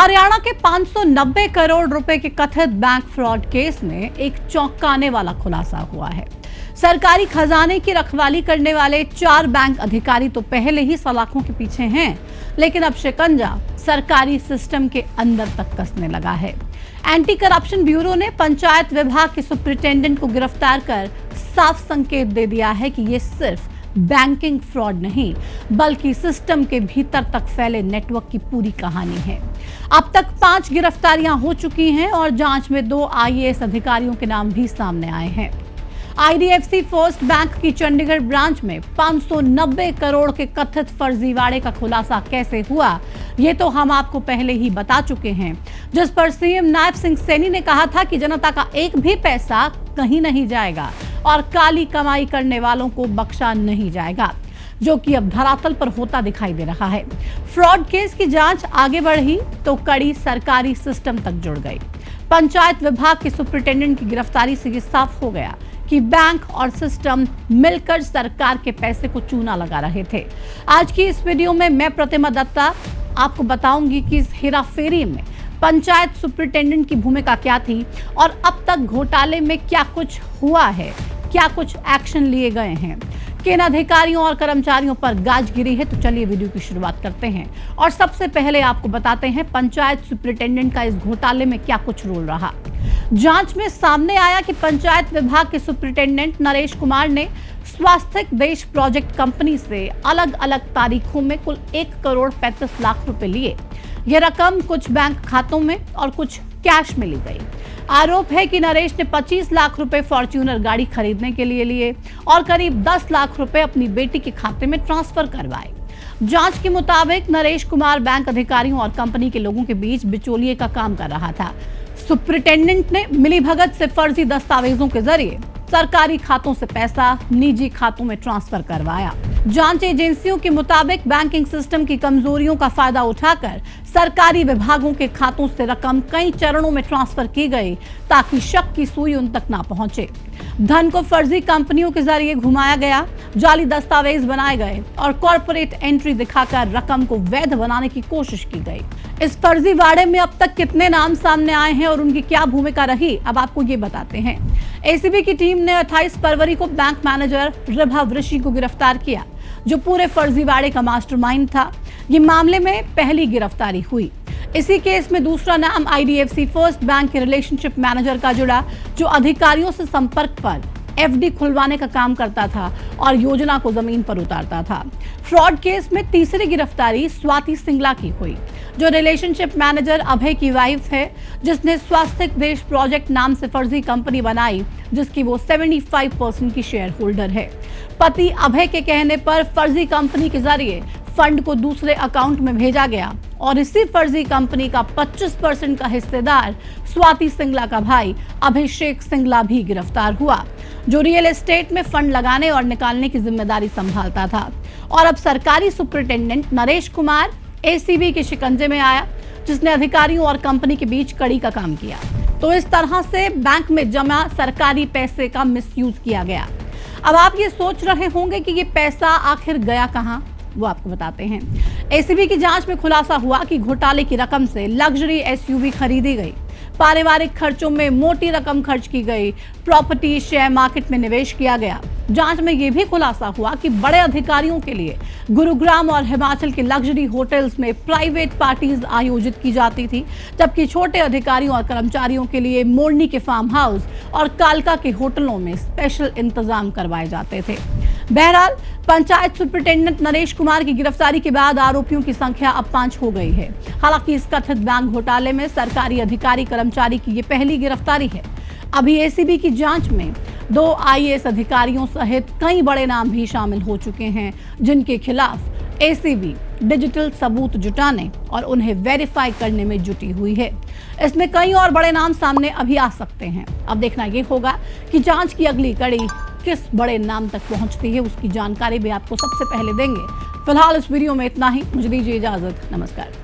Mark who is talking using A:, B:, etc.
A: हरियाणा के 590 करोड़ रुपए के कथित बैंक फ्रॉड केस में एक चौंकाने वाला खुलासा हुआ है। सरकारी खजाने की रखवाली करने वाले 4 बैंक अधिकारी तो पहले ही सलाखों के पीछे हैं, लेकिन अब शिकंजा सरकारी सिस्टम के अंदर तक कसने लगा है। एंटी करप्शन ब्यूरो ने पंचायत विभाग के सुपरिटेंडेंट को गिरफ्तार कर साफ संकेत दे दिया है कि ये सिर्फ बैंकिंग फ्रॉड नहीं, बल्कि सिस्टम के भीतर तक फैले नेटवर्क की पूरी कहानी है। अब तक 5 गिरफ्तारियां हो चुकी हैं और जांच में 2 आईएएस अधिकारियों के नाम भी सामने आए हैं। आईडीएफसी फर्स्ट बैंक की चंडीगढ़ ब्रांच में 590 करोड़ के कथित फर्जीवाड़े का खुलासा कैसे हुआ, ये तो हम आपको पहले ही बता चुके हैं, जिस पर सीएम नायब सिंह सैनी ने कहा था कि जनता का एक भी पैसा कहीं नहीं जाएगा और काली कमाई करने वालों को बख्शा नहीं जाएगा, जो कि अब धरातल पर होता दिखाई दे रहा है। फ्रॉड केस की जांच आगे बढ़ी तो कड़ी सरकारी सिस्टम तक जुड़ गई। पंचायत विभाग के सुपरिटेंडेंट की गिरफ्तारी से ये साफ हो गया कि बैंक और सिस्टम मिलकर सरकार के पैसे को चूना लगा रहे थे। आज की इस वीडियो में मैं प्रतिमा दत्ता आपको बताऊंगी कि इस हेराफेरी में पंचायत सुपरिटेंडेंट की भूमिका क्या थी और अब तक घोटाले में क्या कुछ हुआ है, क्या कुछ एक्शन लिए गए हैं, किन अधिकारियों और कर्मचारियों पर गाज गिरी है। तो चलिए वीडियो की शुरुआत करते हैं और सबसे पहले आपको बताते हैं पंचायत सुपरिटेंडेंट का इस घोटाले में क्या कुछ रोल रहा। जांच में सामने आया कि पंचायत विभाग के सुपरिटेंडेंट नरेश कुमार ने स्वास्थ्य देश प्रोजेक्ट कंपनी से अलग अलग तारीखों में कुल 1 करोड़ 35 लाख रुपए लिए। यह रकम कुछ बैंक खातों में और कुछ कैश में ली गई। आरोप है कि नरेश ने 25 लाख रुपए फॉर्च्यूनर गाड़ी खरीदने के लिए और करीब 10 लाख रुपए अपनी बेटी के खाते में ट्रांसफर करवाए। जांच के मुताबिक नरेश कुमार बैंक अधिकारियों और कंपनी के लोगों के बीच बिचौलिए का काम कर रहा था। सुपरिटेंडेंट ने मिलीभगत से फर्जी दस्तावेजों के जरिए सरकारी खातों से पैसा निजी खातों में ट्रांसफर करवाया। जांच एजेंसियों के मुताबिक बैंकिंग सिस्टम की कमजोरियों का फायदा उठाकर सरकारी विभागों के खातों से रकम कई चरणों में ट्रांसफर की गई ताकि शक की सुई उन तक ना पहुंचे। धन को फर्जी कंपनियों के जरिए घुमाया गया, जाली दस्तावेज बनाए गए और कॉर्पोरेट एंट्री दिखाकर रकम को वैध बनाने की कोशिश की गई। इस फर्जीवाड़े में अब तक कितने नाम सामने आए हैं और उनकी क्या भूमिका रही, अब आपको ये बताते हैं। एसीबी की टीम ने 28 फरवरी को बैंक मैनेजर ऋभव ऋषि को गिरफ्तार किया, जो पूरे फर्जीवाड़े का मास्टरमाइंड था। ये मामले में पहली गिरफ्तारी हुई। इसी केस में दूसरा नाम आईडीएफसी फर्स्ट बैंक के रिलेशनशिप मैनेजर का जुड़ा, जो अधिकारियों से संपर्क पर एफडी खुलवाने का काम करता था और योजना को जमीन पर उतारता था। फ्रॉड केस में तीसरी गिरफ्तारी स्वाति सिंगला की हुई, जो रिलेशनशिप मैनेजर अभय की वाइफ है, जिसने स्वास्थ्य देश प्रोजेक्ट नाम से फर्जी कंपनी बनाई, जिसकी वो 75% की शेयर होल्डर है। पति अभय के कहने पर फर्जी कंपनी के जरिए फंड को दूसरे अकाउंट में भेजा गया और इसी फर्जी कंपनी का 25% का हिस्सेदार स्वाति सिंगला का भाई अभिषेक सिंगला भी गिरफ्तार हुआ, जो रियल एस्टेट में फंड लगाने और निकालने की जिम्मेदारी संभालता था। और अब सरकारी सुपरिटेंडेंट नरेश कुमार एसीबी के शिकंजे में आया, जिसने अधिकारियों और कंपनी के बीच कड़ी का काम किया। तो इस तरह से बैंक में जमा सरकारी पैसे का मिसयूज किया गया। अब आप ये सोच रहे होंगे कि ये पैसा आखिर गया कहाँ, वो आपको बताते हैं। एसीबी की जांच में खुलासा हुआ कि घोटाले की रकम से लग्जरी एसयूवी खरीदी गई, पारिवारिक खर्चों में मोटी रकम खर्च की गई, प्रॉपर्टी शेयर मार्केट में निवेश किया गया। जांच में यह भी खुलासा हुआ कि बड़े अधिकारियों के लिए गुरुग्राम और हिमाचल के लग्जरी होटल्स में प्राइवेट पार्टीज आयोजित की जाती थी, जबकि छोटे अधिकारियों और कर्मचारियों के लिए मोरनी के फार्म हाउस और कालका के होटलों में स्पेशल इंतजाम करवाए जाते थे। बहरहाल पंचायत सुपरिटेंडेंट नरेश कुमार की गिरफ्तारी के बाद आरोपियों की संख्या अब 5 हो गई है। हालांकि इस कथित बैंक घोटाले में सरकारी अधिकारी कर्मचारी की ये पहली गिरफ्तारी है। अभी एसीबी की जांच में 2 आईएएस अधिकारियों सहित कई बड़े नाम भी शामिल हो चुके हैं, जिनके खिलाफ एसीबी डिजिटल सबूत जुटाने और उन्हें वेरीफाई करने में जुटी हुई है। इसमें कई और बड़े नाम सामने अभी आ सकते हैं। अब देखना ये होगा कि जांच की अगली कड़ी किस बड़े नाम तक पहुंचती है, उसकी जानकारी भी आपको सबसे पहले देंगे। फिलहाल इस वीडियो में इतना ही। मुझे दीजिए इजाजत। नमस्कार।